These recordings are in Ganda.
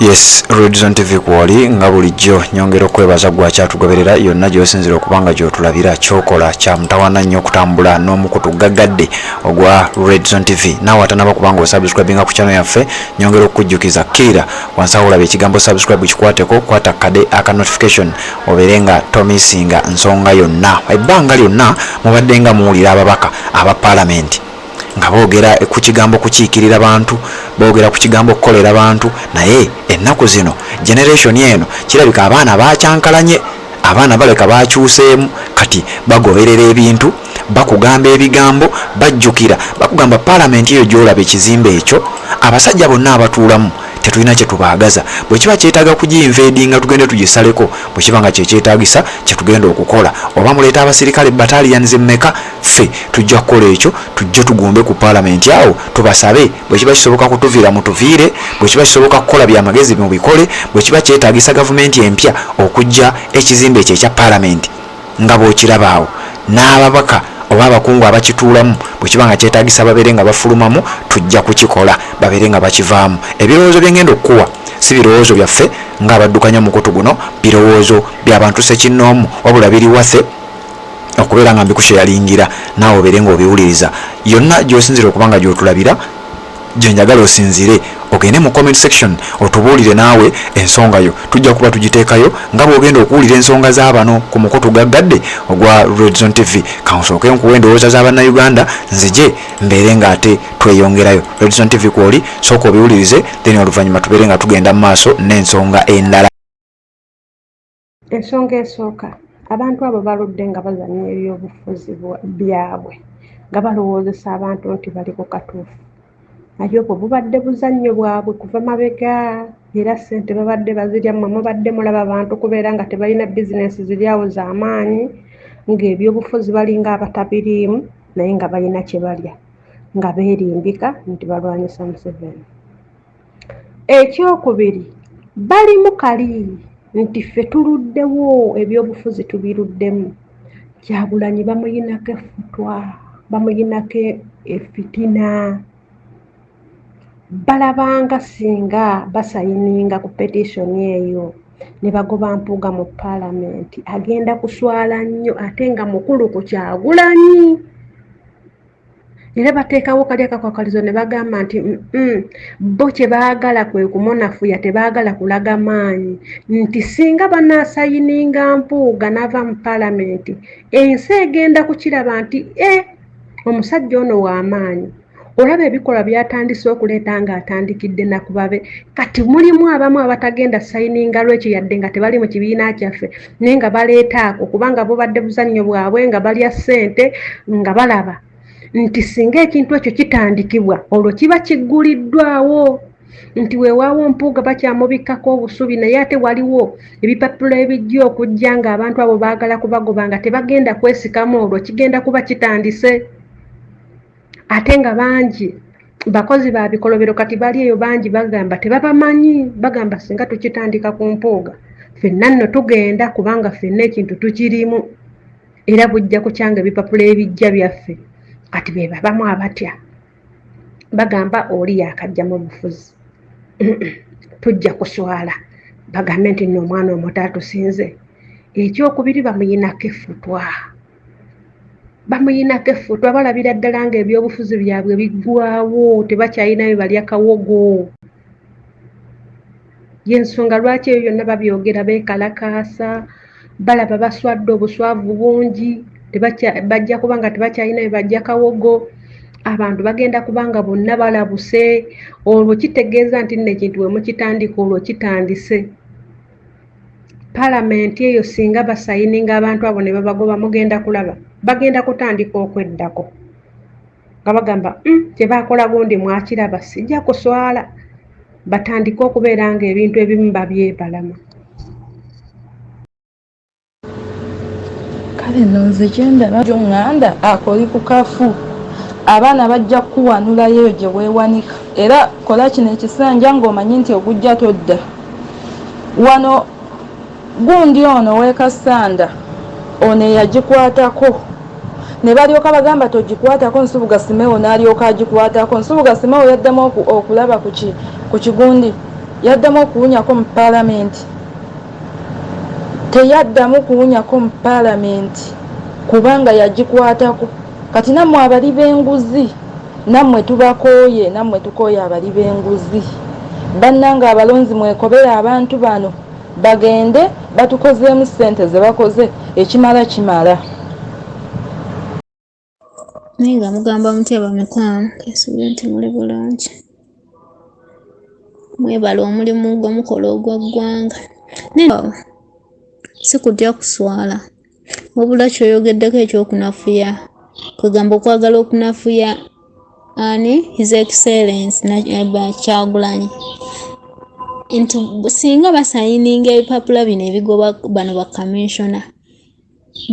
Yes, Redzone TV kwali nga bulijjo nyongera okwebaza gwa kyatugoberera yonna gy'osinzira okubanga gy'otulabira kyokola kya mutawana nnyo okutambula n'omukutu gaggadde ogwa Redzone TV. Naawe atanaba kubanga osubscribinga ku channel yaffe nyongera okujjukiza kkirira wansi awo olaba ekigambo subscribe kikwateko, kwata kade aka notification obeere nga tomisinga nsonga yonna. Ebbanga lyonna mubadde nga muwulira ababaka aba Parliament nga boogera ku kigambo kukiikirira bantu, boogera ku kigambo okukolera bantu, naye ennaku zino generation eno kirabika abaana bakyankalanye, abaana baleka bakyuseemu, kati bagoberera ebintu, bakugamba ebigambo, bajjukira bakugamba Parliament eyo gy'olaba ekizimbe ekyo abasajja bonna abatuulamu tetulina kye tubaagaza. Bwe kiba kyetaaga kugiyinvadinga tugende tugisaleko, bwe kiba nga kyekyetaagisa kye tugenda okukola. Oba muleeta abasirikale battalions mmeka, ffe tujja kukola ekyo, tujje tugombe ku Parliament awo tubasabe. Bwe kiba kisoboka kutuviira mutuviire, bwe kiba kisoboka kukola byamagezi mu bikole, bwe kiba kyetaagisa gavumenti empya okujja ekizimbe ekyo ekya Parliament nga bw'okiraba awo n'ababaka oba abakungu abakituulamu bwe kiba nga kyetaagisa babeere nga bafulumamu, tujja kukikola babeere nga bakivaamu. Ebirowoozo bye ngenda okuwa si birowoozo byaffe ng'abaddukanya mukutu guno, birowoozo by'abantu sekinnoomu wabula biri waffe okubeera nga mbikusheyalingira naawe obeere ng'obiwuliriza. Yonna gy'osinzira okubanga gy'otulabira gye njagala osinzire ogende mu comment section otubuulire naawe ensonga yo, tujja kuba tugiteekayo nga bw'ogenda okuwulira ensonga z'abano ku mukutu gaggadde ogwa Redzone TV. Kansooke nkuwa endowooza z'Abannayuganda nzije mbeere ng'ate tweyongerayo. Redzone TV kwoli sooka obiwulirize, then oluvannyuma tubeere nga tugenda mu maaso n'ensonga endala. Ensonga esooka, abantu abo baludde nga bazannya ebyobufuzi byabwe nga balowoozesa abantu nti bali ku katuufu. Naye obwo bubadde buzannyo bwabwe kuva mabega, era ssente babadde bazirya, mmwe mubadde mulaba abantu kubeera nga tebalina bizinesi ziri awo z'amaanyi, ng'ebyobufuzi balinga abatabiriimu naye nga balina kye balya, nga beerimbika nti balwanyisa Museveni. Ekyokubiri, balimu kali nti ffe tuluddewo, ebyobufuzi tubiruddemu. Kyagulanyi bamuyinako effutwa, bamuyinako effitina. Balabanga singa basayininga ku petition eyo ne bagoba Mpuuga mu Parliament agenda kuswala nnyo ate nga mukulu ku Kyagulanyi. Era bateekawo kali akakwakalizo ne bagamba nti bo kye baagala kwe kumunafuya, tebaagala kulaga maanyi, nti singa banaasayininga Mpuuga n'ava mu Parliament ensi egenda kukiraba nti omusajja ono w'amaanyi. Olaba ebikolwa byatandise okuleeta ng'atandikidde nakubabe, kati mulimu abamu abatagenda sayininga lwekyo yadde nga tebali mu kibiina kyaffe naye nga baleeta ako kubanga bubadde buzannyo bwabwe nga balya ssente nga balaba nti singa ekintu ekyo kitandikibwa olwo kiba kigguliddwawo, nti weewaawo Mpuuga bakyamubikkako obusubi naye ate waliwo ebipapula ebijja okujja ng'abantu abo baagala kubagoba nga tebagenda kwesikamu, olwo kigenda kuba kitandise. Ate nga bangi bakozi ba bikolobero kati bali eyo bangi bagamba tebabamanyi, bagamba singa tukitandika ku Mpuuga ffenna nno tugenda kubanga ffenna ekintu tukirimu era bujja kukyanga ebipapula ebijja byaffe. Kati be babamu abatya bagamba oli yakajja mu bufuzi tujja kuswala, bagambe nti nno omwana omuto atusinze. Ekyokubiri, bamuyinako effutwa, bamuyinako effutwa, balabira ddala ng'ebyobufuzi byabwe biggwawo, tebakyayinayo balya kawogo. Y'ensonga lwaki ebyo byonna babyogera beekalakaasa, balaba baswadde obuswavu bungi, bajja kubanga tebakyayinayo bajja kawogo, abantu bagenda kubanga bonna balabuse. Olwo kitegeeza nti nno ekintu we mukitandika olwo kitandise. Parliament eyo singa basayininga abantu abo ne babagoba, mugenda kulaba bagenda kutandika okweddako nga bagamba kyebakola gundi mwakiraba, sijja kuswala, batandike okubeera nga ebintu ebimu babyebalama. Kale nno nze kyendaba gy'oŋŋanda akoli ku kafu, abaana bajja kuwanulayo gye weewanika, era kola kino ekisanja ng'omanyi nti ogujja todda. Wano gundi ono w'ekasanda ono eyagikwatako ne balyoka bagamba togikwatako, Nsubuga Simewo n'alyoka agikwatako. Nsubuga Simewo yaddamu okulaba ku kigundi yaddamu okuwunyako mu paalamenti, teyaddamu kuwunyako mu paalamenti kubanga yagikwatako. Kati nammwe abali b'enguzi, nammwe tubakooye, nammwe tukooye abali b'enguzi. Bannanga abalonzi mwekobere abantu bano bagende batukozeemu ssente ze bakoze, ekimala kimala. Ninga mugamba Mutyaba Mikwano kesuubira nti muli bulungi. Mwebala omulimu gw'omukola ogwa ggwanga. Naye si kutya kuswala, wabula kyoyogeddeko ekyokunafuya, kwegamba okwagala okunafuya His Excellency Kyagulanyi nti singa basayininga ebipapula bino ebigoba bano ba commissioner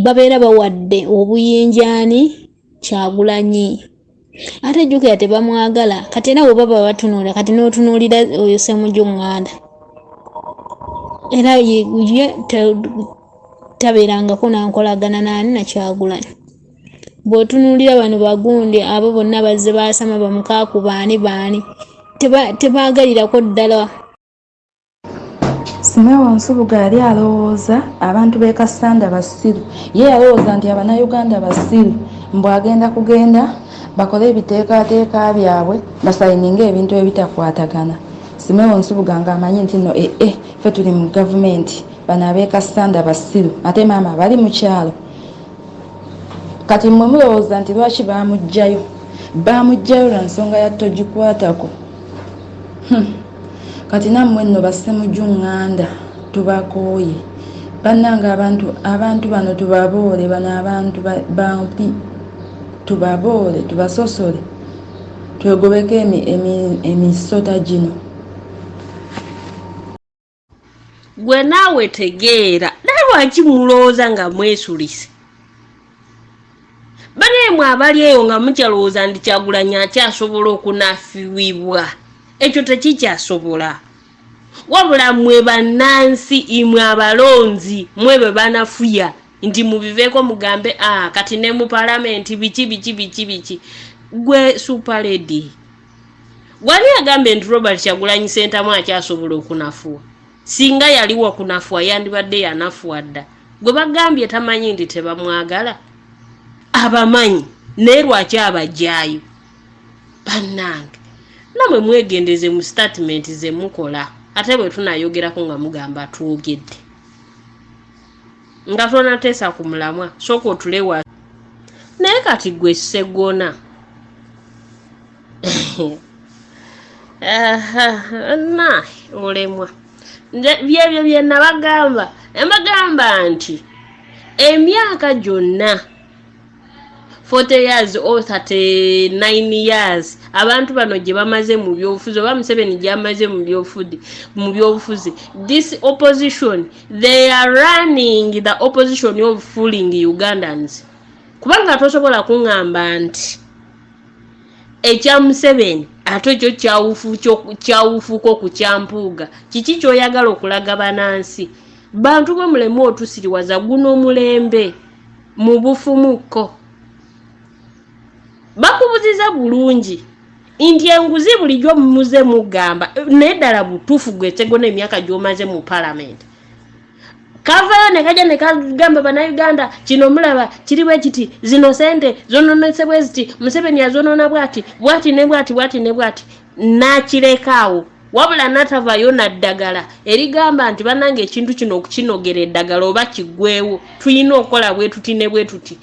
babeera bawadde obuyinjaani Kyagulanyi. Ate jjukira tebamwagala, kati era bwe baba batunuulira, kati n'otunuulira oyo Ssemujju Nganda era ye tabeerangako nankolagana naani na Kyagulanyi. Bw'otunuulira bano bagundi abo bonna bazze baasama bamukaaku baani tebaagalirako ddala. Simeon Nsubuga yali alowooza abantu b'e Kasanda basiru. Ye yalowooza nti Abannayuganda basiru, mbwagenda kugenda bakole ebiteekaateeka byabwe basayininga ebintu ebitakwatagana. Simeon Nsubuga ng'amanyi nti nno ffe tuli mu gavumenti, bano ab'e Kasanda basiru, ate maama bali mu kyalo. Kati mmwe mulowooza nti lwaki baamugjayo? Baamugjayo lwa nsonga ya togikwatako. Kati nammwe nno ba Ssemujju Nganda tubakooye. Bannanga abantu bano tubaboole, bano abantu bampi tubaboole, tubasosole, twegobeko emisota gino. Gwe naawe tegeera naye lwaki mulowooza nga mwesulise? Baneemwe abali eyo nga mukyalowooza nti Kyagulanyi akyasobola okunafiwibwa, ekyo tekikyasobola. Wabula mmwe bannansi, imwe abalonzi, mmwe be banafuya nti mubiveeko mugambe kati ne mu paalamenti biki. Gwe Super Lady wali agambe nti Robert Kyagulanyi Ssentamu akyasobola okunafuwa. Singa yaliwo kunafuwa yandibadde yanafuwa dda. Gwe bagambye tamanyi nti tebamwagala? Abamanyi naye lwaki abajjaayo? Bannange namwe mwegendeze mu statement ze mukola, ate bwe tunayogerako nga mugamba twogedde nga tonateesa ku mulamwa, sooka otulewa. Naye kati gwe Sseggona olemwa byebyo bye nabagamba, embagamba nti emyaka gyonna 40 years or 39 years abantu bano gye bamaze mu byobufuzi, oba Museveni gy'amaze mu byobufuzi, this opposition, they are running the opposition of fooling Ugandans. Kubanga tosobola kuŋŋamba nti ekya Museveni ate ekyo kyawufuko ku Kyampuuga kiki ky'oyagala okulaga bannansi? Bantu bwe mulemu otusiriwaza guno omulembe mu bufumuko. Bakubuziza bulungi nti enguzi bulijjo muze mugamba naye ddala butuufu gwe Sseggona emyaka gy'omaze mu paalamenti. Kavayo ne kajja ne kagamba Bannayuganda kino mulaba kiri bwe kiti, zino sente zononesebwe ziti, Museveni yazonoona bwati ne bwati n'akirekaawo. Wabula natavayo naddagala erigamba nti bannange ekintu kino okukinogera eddagala oba kiggweewo tulina okukola bwe tuti ne bwe tuti.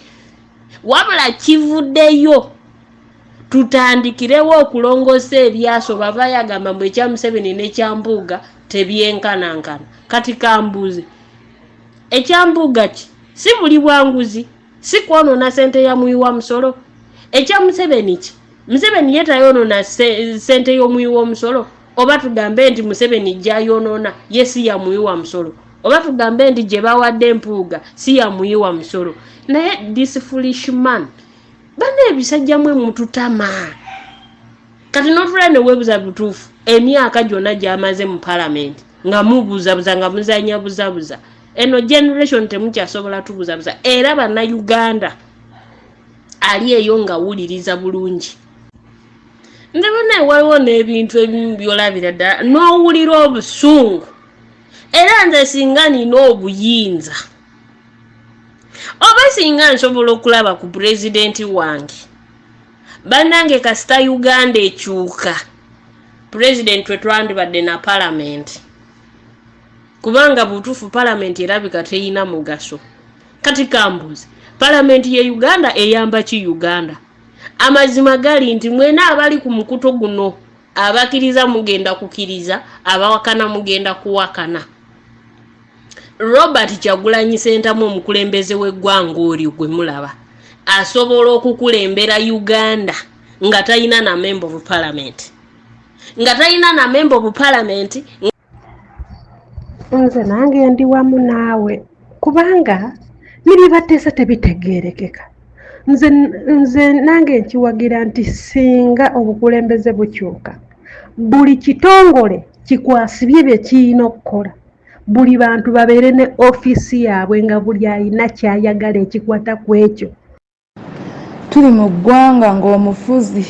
Wabula kivuddeyo tutandikirewo okulongoosa ebyaso bava yagamba mbu ekya Museveni n'ekyambuuga tebyenkanankana. Kati kambuuze ekyambuuga ki? Si buli bwanguzi, si kwonoona sente ya muwi wa musolo. Ekya Museveni ki? Museveni ye tayonoona sente y'omuwi w'omusolo? Oba tugambe nti Museveni gy'ayonoona ye si ya muwi wa musolo? Oba tugambe nti gye bawadde empuuga si ya muwi wa musolo? Naye this foolish man bane ebisajja mwe mututama. Kati n'otula ne weebuza butuufu emyaka gyonna gy'amaze mu paalamenti nga mubuzabuza nga muzanya buzabuza. Eno generation temukyasobola tubuzabuza, era Bannayuganda ali eyo nga wuliriza bulungi. ndabona waliwo n'ebintu ebimu byolabira ddala n'owulira obusungu era nze singa nina obuyinza oba singa nsobola okulaba ku pulezidenti wange bannange kasita Uganda ekyuka pulezidenti twetwandibadde na palamenti kubanga butuufu palamenti erabika teyina mugaso kati kambuzi palamenti ye Uganda eyamba ki Uganda amazima gali nti mwena abali ku mukuto guno abakiriza mugenda kukiriza abawakana mugenda kuwakana Robert Kyagulanyi Ssentamu omukulembeze w'eggwanga oli gwe mulaba asobola okukulembera Uganda nga talina na member of parliament nze nange ndi wamu naawe kubanga nibibateesa tebitegeerekeka nze nange nkiwagira nti singa obukulembeze bukyuka buli kitongole kikwasibye bye kirina okukola buli bantu babeere ne ofiisi yaabwe nga buli alina kyayagala ekikwata ku ekyo. Tuli mu ggwanga ng'omufuzi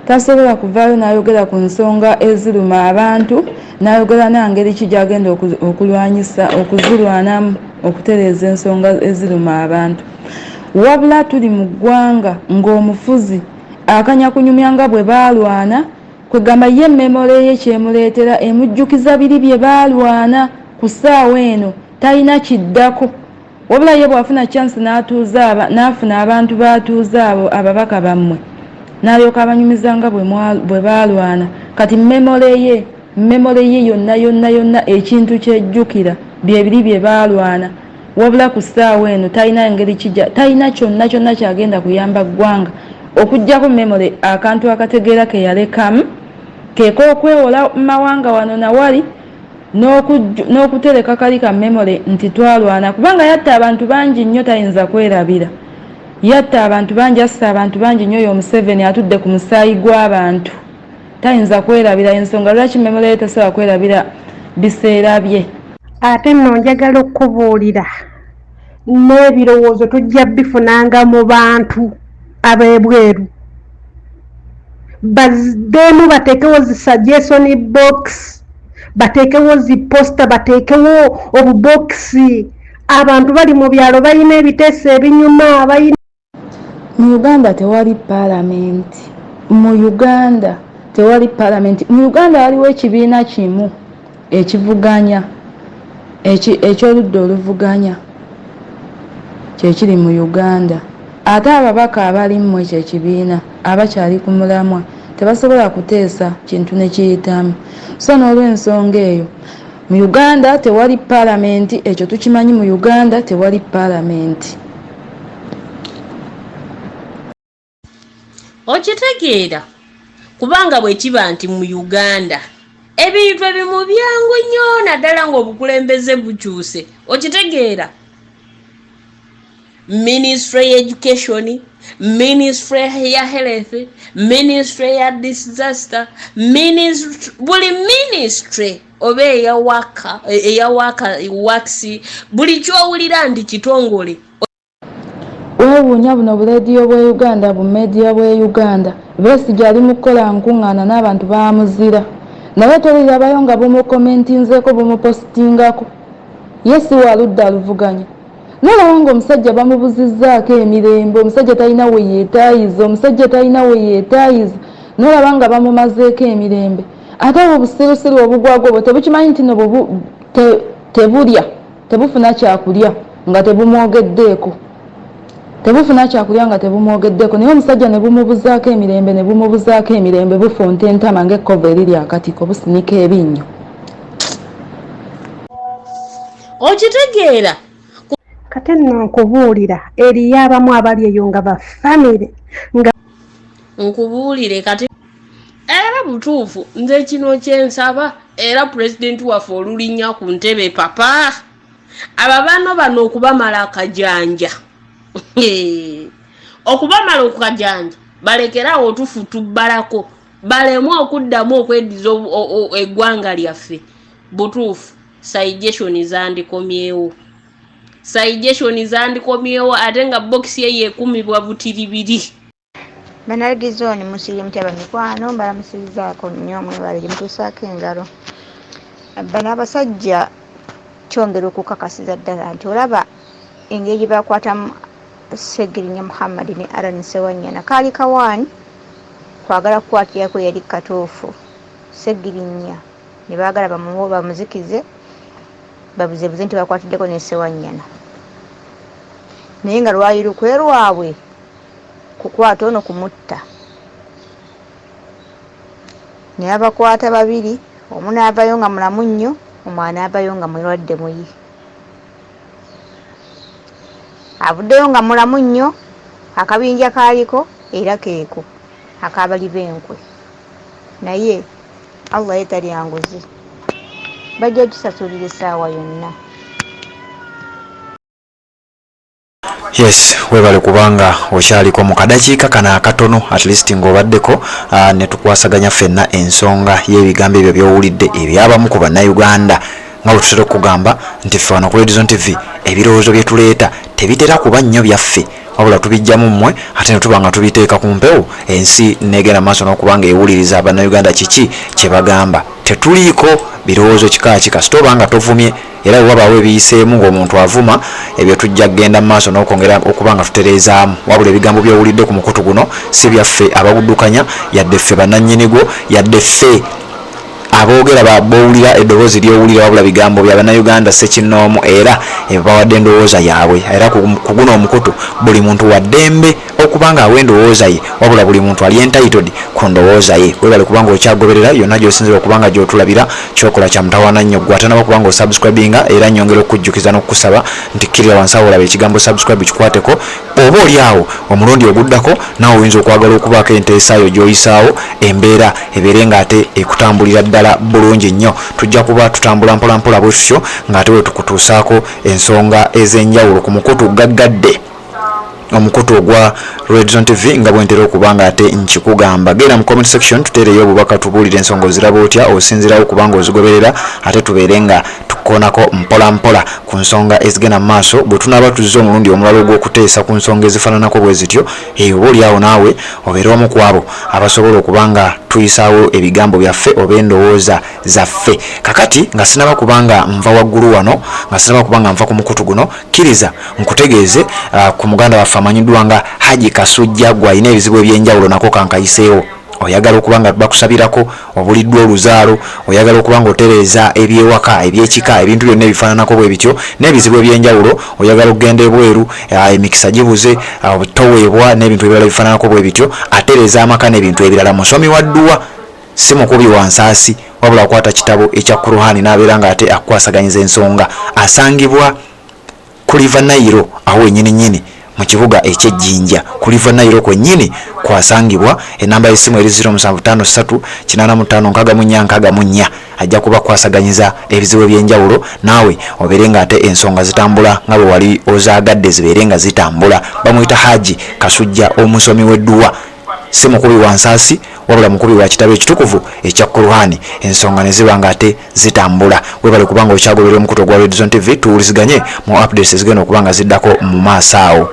tasobola kuvaayo n'ayogera ku nsonga eziruma abantu n'ayogera nangeri ki gy'agenda okulwanyisa okuzirwanamu okutereeza ensonga eziruma abantu. Wabula tuli mu ggwanga ng'omufuzi akanya kunyumya nga bwe baalwana kwegamba ye memole ye kyemuleetera emujjukiza biri bye baalwana ku ssaawa eno talina kiddako wabula ye bw'afuna chance n'afuna abantu baatuuze abo ababaka bammwe n'alyoka abanyumiza nga bwe baalwana kati memole ye yonna ekintu kyejjukira bye biri bye baalwana wabula ku ssaawa eno talina ngeri kijja talina kyonna kyagenda kuyamba ggwanga okuggyako memole akantu akategeera ke yalekamu keeko okwewola mawanga wano nawali n'okutereka kali ka memole nti twalwana kubanga yatta abantu bangi nnyo tayinza kwerabira yatta abantu bangi assa abantu bangi nnyo Museveni atudde ku musaayi gw'abantu tayinza kwerabira ensonga lwaki memole ye tasobola kwerabira biseera bye. Ate nno njagala okubuulira n'ebirowoozo tujja bifunanga mu bantu ab'ebweru baddemu bateekewo zi suggestion box bateekewo zi posta bateekewo obubokisi abantu bali mu byalo balina ebiteeso ebinyuma mu Uganda tewali palamenti mu Uganda waliwo ekibiina kimu ekivuganya ekyoludda oluvuganya kyekiri mu Uganda ate ababaka abalimu ekyo ekibiina abakyali ku mulamwa tebasobola kuteesa kintu ne kiyitamu so n'olw'ensonga eyo mu Uganda tewali palamenti ekyo tukimanyi mu Uganda tewali palamenti. Okitegeera kubanga bwe kiba nti mu Uganda ebintu ebimu byangu nnyo naddala ng'obukulembeze bukyuse okitegeera Ministry ya Education, Ministry ya Health, Ministry ya Disaster, buli ministry oba eyawaka waxi buli kyowulira ndi kitongole. Weewuunya buno bulediyo bwa Uganda bumeediya bwa Uganda Besigye ali mu kukola nkuŋŋaana n'abantu baamuzira naye tolirabayo nga bumukomentinzeeko bumupositingako ye si waludda aluvuganya nolaba ng'omusajja bamubuzizzaako emirembe omusajja talina we yeetaayiza nolaba nga bamumazeeko emirembe ate obwo busirusiru obugwago obwo tebukimanyi nti no tebulya tebufuna kyakulya nga tebumwogeddeeko naye omusajja ne bumubuzaako emirembe bufunta entama ng'ekkova eriri akatiko businika ebinnyo. Okitegeera kate nno nkubuulira eriyo abamu abali eyo nga bafamire nga nkubuulire kati era butuufu nze kino kyensaba era pulezidenti waffe olulinnya ku ntebe papa ababano bano okubamala akajanja okubamala okukajanja balekerawo tufutubbalako balemu okuddamu okweddiza eggwanga lyaffe butuufu suggestion zandikomyewo ate nga bokisi ye yekumibwa butiribiri Banalgizooni musiri mutaba mikwano mbalamusirizaako nnyo mwebale gye mutuusaako engalo. Bano abasajja kyongera okukakasiza ddala nti olaba engeri gye bakwatamu Ssegirinya Muhammad ne Aaron Ssewanyana kaali kawaani kwagala kukwatirako yali katuufu. Ssegirinya ne baagala bamuzikize babuzebuze nti bakwatiddeko ne Ssewanyana naye nga lwali lukwe lwabwe kukwata ono kumutta. Naye abakwata babiri, omu n'avayo nga mulamu nnyo, omwana avayo nga mulwadde muyi. Avuddeyo nga mulamu nnyo, akabinja kaaliko era keeko akabali b'enkwe. Naye Allah yetali yanguzi, bajja tusasulira essaawa yonna. Yes, webale kubanga okyaliko mu kadakiika kano akatono at least ng'obaddeko ne tukwasaganya ffenna ensonga y'ebigambo ebyo by'owulidde ebyabamu ku bannayuganda nga bwe tutera okugamba nti ffe wano ku Redzone TV ebirowoozo bye tuleeta tebitera kuba nnyo byaffe wabula tubijjamu mmwe ate ne tuba nga tubiteeka ku mpewo ensi negenda maaso n'okubanga ewuliriza bannayuganda kiki kye bagamba. Tetuliiko birowoozo kikaaki kasita oba nga tovumye era wabaawo ebiyiseemu ng'omuntu avuma ebyo tujja kgenda mu maaso n'okwongera okuba nga tutereezaamu wabula ebigambo by'owulidde ku mukutu guno si byaffe abaguddukanya yadde ffe bannannyinigo yadde ffe aboogera bawulira eddoboozi ly'owulira wabula bigambo bya bannayuganda ssekinnoomu era bawadde endowooza yaabwe era ku guno omukutu buli muntu wa ddembe okuba ng'awa endowooza ye wabula buli muntu ali entitled ku ndowooza ye. Webale kubanga okyagoberera yonna gy'osinzira okubanga gy'otulabira kyokola kya mutawaana nnyo ggwe ate naba kubanga osubscribinga era nnyongera okukujjukiza n'okukusaba nti kkirira wansi awo olaba ekigambo subscribe kikwateko oba oli awo omulundi oguddako naawe oyinza okwagala okubaako enteesaayo gy'oyisaawo embeera ebeere ng'ate ekutambulira ddala bulungi nnyo. Tujja kuba tutambula mpola mpola bwe tutyo ng'ate we tukutuusaako ensonga ez'enjawulo ku mukutu gaggadde omukutu ogwa Redzone TV nga bwentera okubanga ate nkikugamba. Genda mu comment section tuteereyo obubaka tubuulire ensonga oziraba otya osinzirawo kubanga ozigoberera ate tubeere nga tukoonako mpola mpola ku nsonga ezigenda mu maaso bwe tunaaba tuzze omulundi omulala ogw'okuteesa ku nsonga ezifaananako bwe zityo oba oliawo naawe obeere omu ku abo abasobola okubanga tuyisaawo ebigambo byaffe oba endowooza zaffe. Kakati nga sinaba kubanga nva waggulu wano nga sinaba kubanga nva ku mukutu guno kkiriza nkutegeeze ku muganda waffe amanyiddwa nga Haji Kasujja gw'alina ebizibu ebyenjawulo nako kankayiseewo. Oyagala okubanga bakusabirako obuliddwa oluzaalo oyagala okubanga otereeza ebyewaka ebyekika ebintu byonna ebifaananako bwe bityo n'ebizibu ebyenjawulo oyagala okugenda ebweru emikisa gibuze toweebwa n'ebintu ebirala bifaananako bwe bityo atereeza amaka n'ebintu ebirala. Musomi wa dduwa si mukubi wa nsaasi wabula akwata kitabo ekya Kuruhani n'abeera ng'ate akukwasaganyiza ensonga. Asangibwa ku River Nile awo ennyini mu kibuga eky'Ejjinja ku River Nile kwennyini kwasangibwa. Enamba y'essimu eri 0753556464 ajja kuba kwasaganyiza ebizibu ebyenjawulo naawe obeere ng'ate ensonga zitambula nga bwe wali ozaagadde zibeere nga zitambula. Bamuyita Haji Kasujja omusomi w'edduwa si mukubi wa nsaasi wabula mukubi wa kitabo ekitukuvu ekya Kuruhani ensonga ne ziba ng'ate zitambula. Webale kubanga okyagoberera omukutu ogwa Redzone TV tuwuliziganye mu updates ezigenda okubanga ziddako mu maaso awo.